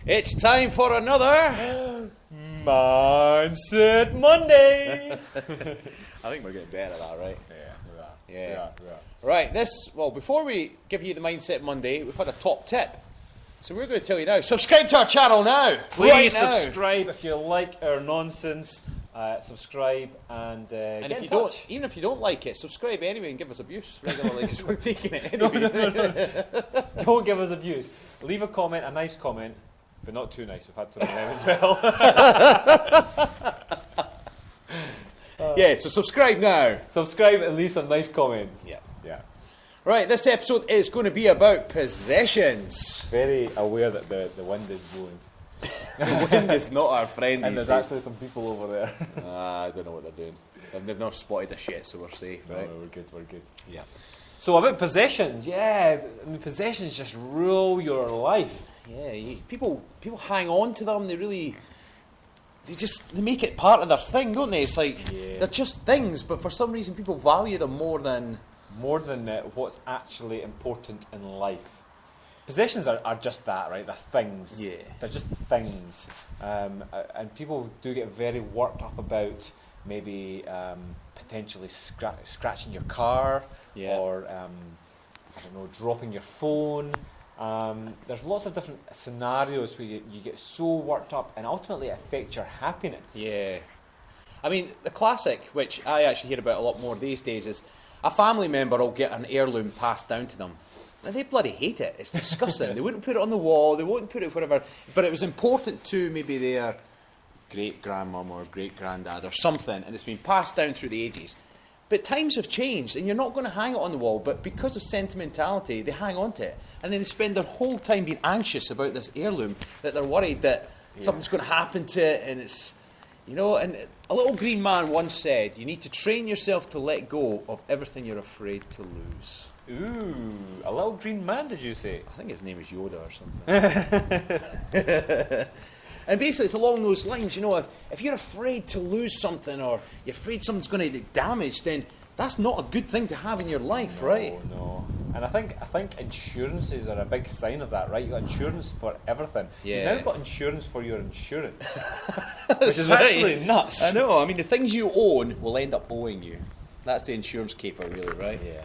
It's time for another Mindset Monday. I think we're getting better at that, right? We are. Right, before we give you the Mindset Monday, we've had a top tip. So we're going to tell you now, subscribe to our channel now. Please right now. subscribe if you like our nonsense. Subscribe and get if in you touch. even if you don't like it, subscribe anyway and give us abuse regularly because we're taking it anyway. Don't give us abuse. Leave a comment, a nice comment, but not too nice. We've had some of them as well. Yeah, so subscribe now. Subscribe and leave some nice comments. Yeah. Right, this episode is going to be about possessions. very aware that the wind is blowing. The wind is not our friend And these there's days. actually some people over there. I don't know what they're doing. They've not spotted us yet, so we're safe, right? No, we're good. Yeah. So about possessions, possessions just rule your life. Yeah, people hang on to them. They make it part of their thing, don't they? It's like they're just things, but for some reason people value them more than What's actually important in life. Possessions are just that, right? They're things. Yeah. They're just things. And people do get very worked up about maybe potentially scratching your car or, dropping your phone. There's lots of different scenarios where you get so worked up and ultimately it affects your happiness. Yeah. I mean, the classic, which I actually hear about a lot more these days, is a family member will get an heirloom passed down to them. Now, they bloody hate it. It's disgusting. They wouldn't put it on the wall. They wouldn't put it wherever. But it was important to maybe their great-grandmum or great-granddad or something, and it's been passed down through the ages. But times have changed, and you're not going to hang it on the wall, but because of sentimentality, they hang on to it. And then they spend their whole time being anxious about this heirloom, that they're worried that something's going to happen to it, and it's... and a little green man once said, you need to train yourself to let go of everything you're afraid to lose. Ooh, a little green man, did you say? I think his name is Yoda or something. And basically it's along those lines, if you're afraid to lose something or you're afraid something's going to get damaged, then that's not a good thing to have in your life, right? No. And I think insurances are a big sign of that, right? You've got insurance for everything. Yeah. You've now got insurance for your insurance. Which is actually nuts. I know. I mean, the things you own will end up owing you. That's the insurance caper, really, right? Yeah.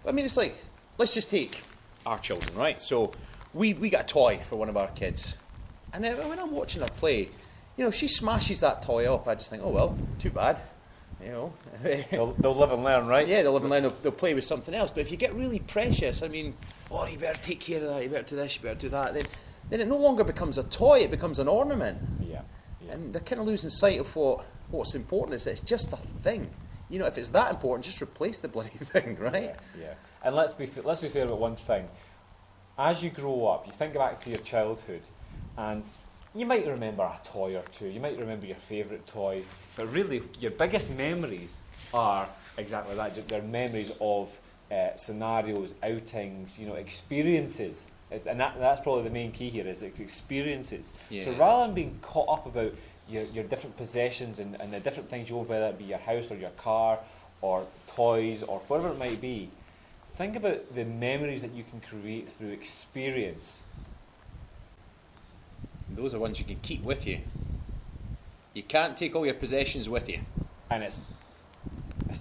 I mean, it's like, let's just take our children, right? So we got a toy for one of our kids. And when I'm watching her play, if she smashes that toy up, I just think, oh, well, too bad. They'll live and learn, right? Yeah, they'll live and learn, they'll play with something else. But if you get really precious, I mean, you better take care of that, you better do this, you better do that, then it no longer becomes a toy, it becomes an ornament. Yeah. And they're kind of losing sight of what's important. It's just a thing. If it's that important, just replace the bloody thing, right? Yeah. And let's be fair about one thing. As you grow up, you think back to your childhood, and you might remember a toy or two. You might remember your favourite toy, but really, your biggest memories are exactly that. They're memories of scenarios, outings, experiences. And that's probably the main key here, is experiences. Yeah. So rather than being caught up about your different possessions and the different things you own, whether it be your house or your car or toys or whatever it might be, think about the memories that you can create through experience. Those are ones you can keep with you. You can't take all your possessions with you. And it's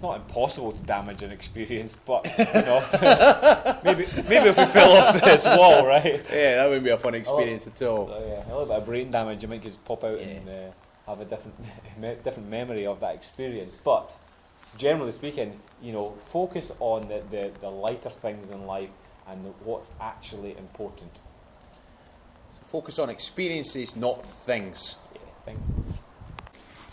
not impossible to damage an experience, but maybe if we fell off this wall, right? Yeah, that wouldn't be a fun experience at all. A little bit of brain damage, you might just pop out and have a different memory of that experience. But generally speaking, focus on the lighter things in life and what's actually important. So focus on experiences, not things. Yeah, things.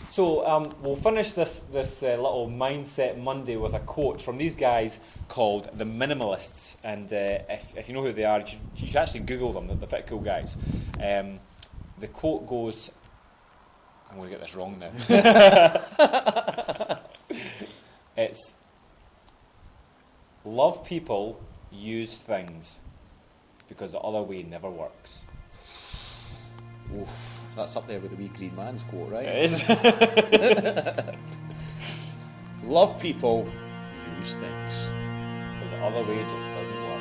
So we'll finish this little Mindset Monday with a quote from these guys called the Minimalists. And if you know who they are, you should actually Google them. They're pretty cool guys. The quote goes, I'm going to get this wrong now. It's, love people, use things, because the other way never works. Oof, that's up there with the wee green man's quote, right? It is. Love people, use things. Because the other way just doesn't work.